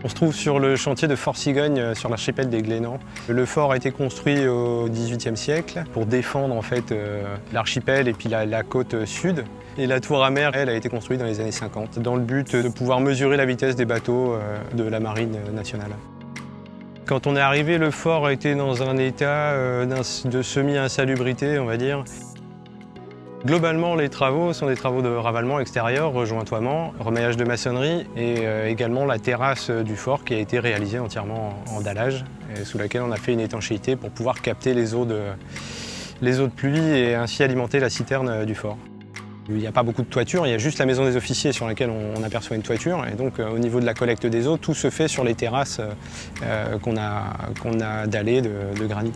On se trouve sur le chantier de Fort Cigogne, sur l'archipel des Glénans. Le fort a été construit au XVIIIe siècle pour défendre en fait, l'archipel et puis la côte sud. Et la tour à mer, elle, a été construite dans les années 50, dans le but de pouvoir mesurer la vitesse des bateaux de la marine nationale. Quand on est arrivé, le fort était dans un état de semi-insalubrité, on va dire. Globalement, les travaux sont des travaux de ravalement extérieur, rejointoiement, remaillage de maçonnerie et également la terrasse du fort qui a été réalisée entièrement en dallage, et sous laquelle on a fait une étanchéité pour pouvoir capter les eaux de pluie et ainsi alimenter la citerne du fort. Il n'y a pas beaucoup de toiture, il y a juste la maison des officiers sur laquelle on aperçoit une toiture. Et donc au niveau de la collecte des eaux, tout se fait sur les terrasses qu'on a dallées de granit.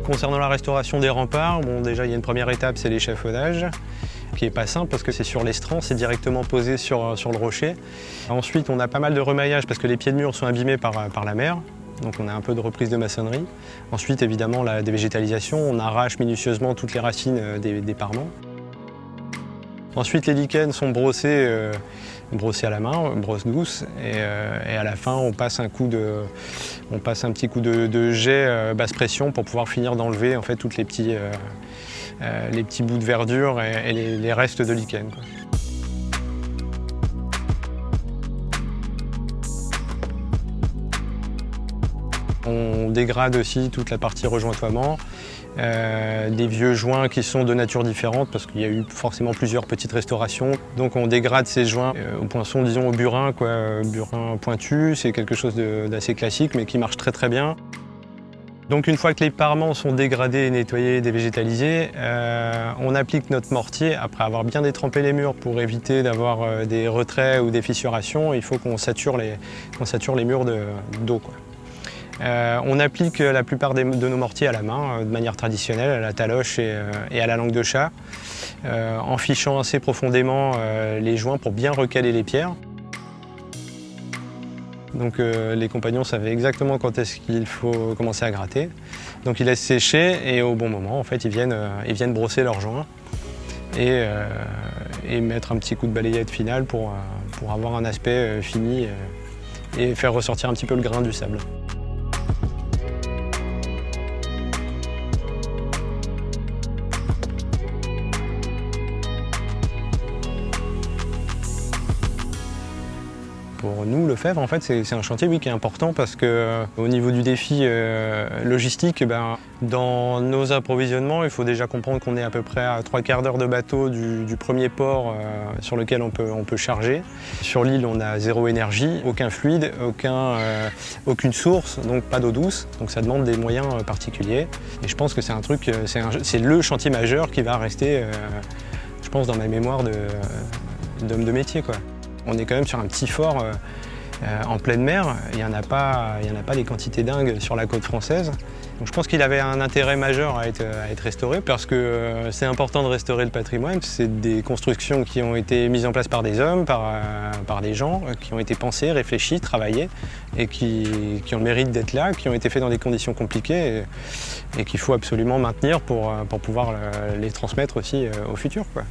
Concernant la restauration des remparts, bon, déjà il y a une première étape, c'est l'échafaudage, qui n'est pas simple parce que c'est sur l'estran, c'est directement posé sur le rocher. Ensuite, on a pas mal de remaillage parce que les pieds de mur sont abîmés par la mer. Donc on a un peu de reprise de maçonnerie. Ensuite, évidemment, la dévégétalisation, on arrache minutieusement toutes les racines des parements. Ensuite, les lichens sont brossés à la main, brosse douce, et à la fin, on passe un petit coup de jet basse pression pour pouvoir finir d'enlever en fait tous les petits bouts de verdure et les restes de lichen, quoi. On dégrade aussi toute la partie rejointoiement, des vieux joints qui sont de nature différente parce qu'il y a eu forcément plusieurs petites restaurations. Donc on dégrade ces joints au poinçon, disons au burin, burin pointu. C'est quelque chose d'assez classique mais qui marche très très bien. Donc une fois que les parements sont dégradés, nettoyés, dévégétalisés, on applique notre mortier. Après avoir bien détrempé les murs pour éviter d'avoir des retraits ou des fissurations, il faut qu'on sature les murs d'eau, quoi. On applique la plupart de nos mortiers à la main, de manière traditionnelle, à la taloche et à la langue de chat, en fichant assez profondément les joints pour bien recaler les pierres. Donc les compagnons savaient exactement quand est-ce qu'il faut commencer à gratter. Donc ils laissent sécher et au bon moment, en fait, ils viennent brosser leurs joints et mettre un petit coup de balayette final pour avoir un aspect fini et faire ressortir un petit peu le grain du sable. Pour nous, Lefebvre, en fait, c'est un chantier qui est important parce qu'au niveau du défi logistique, dans nos approvisionnements, il faut déjà comprendre qu'on est à peu près à 3/4 d'heure de bateau du premier port sur lequel on peut charger. Sur l'île, on a zéro énergie, aucun fluide, aucune source, donc pas d'eau douce. Donc ça demande des moyens particuliers. Et je pense que c'est le chantier majeur qui va rester, je pense, dans ma mémoire d'homme de métier, quoi. On est quand même sur un petit fort en pleine mer. Il n'y en a pas des quantités dingues sur la côte française. Donc je pense qu'il avait un intérêt majeur à être restauré parce que c'est important de restaurer le patrimoine. C'est des constructions qui ont été mises en place par des hommes, par des gens, qui ont été pensés, réfléchis, travaillés et qui ont le mérite d'être là, qui ont été faits dans des conditions compliquées et qu'il faut absolument maintenir pour pouvoir les transmettre aussi au futur, quoi.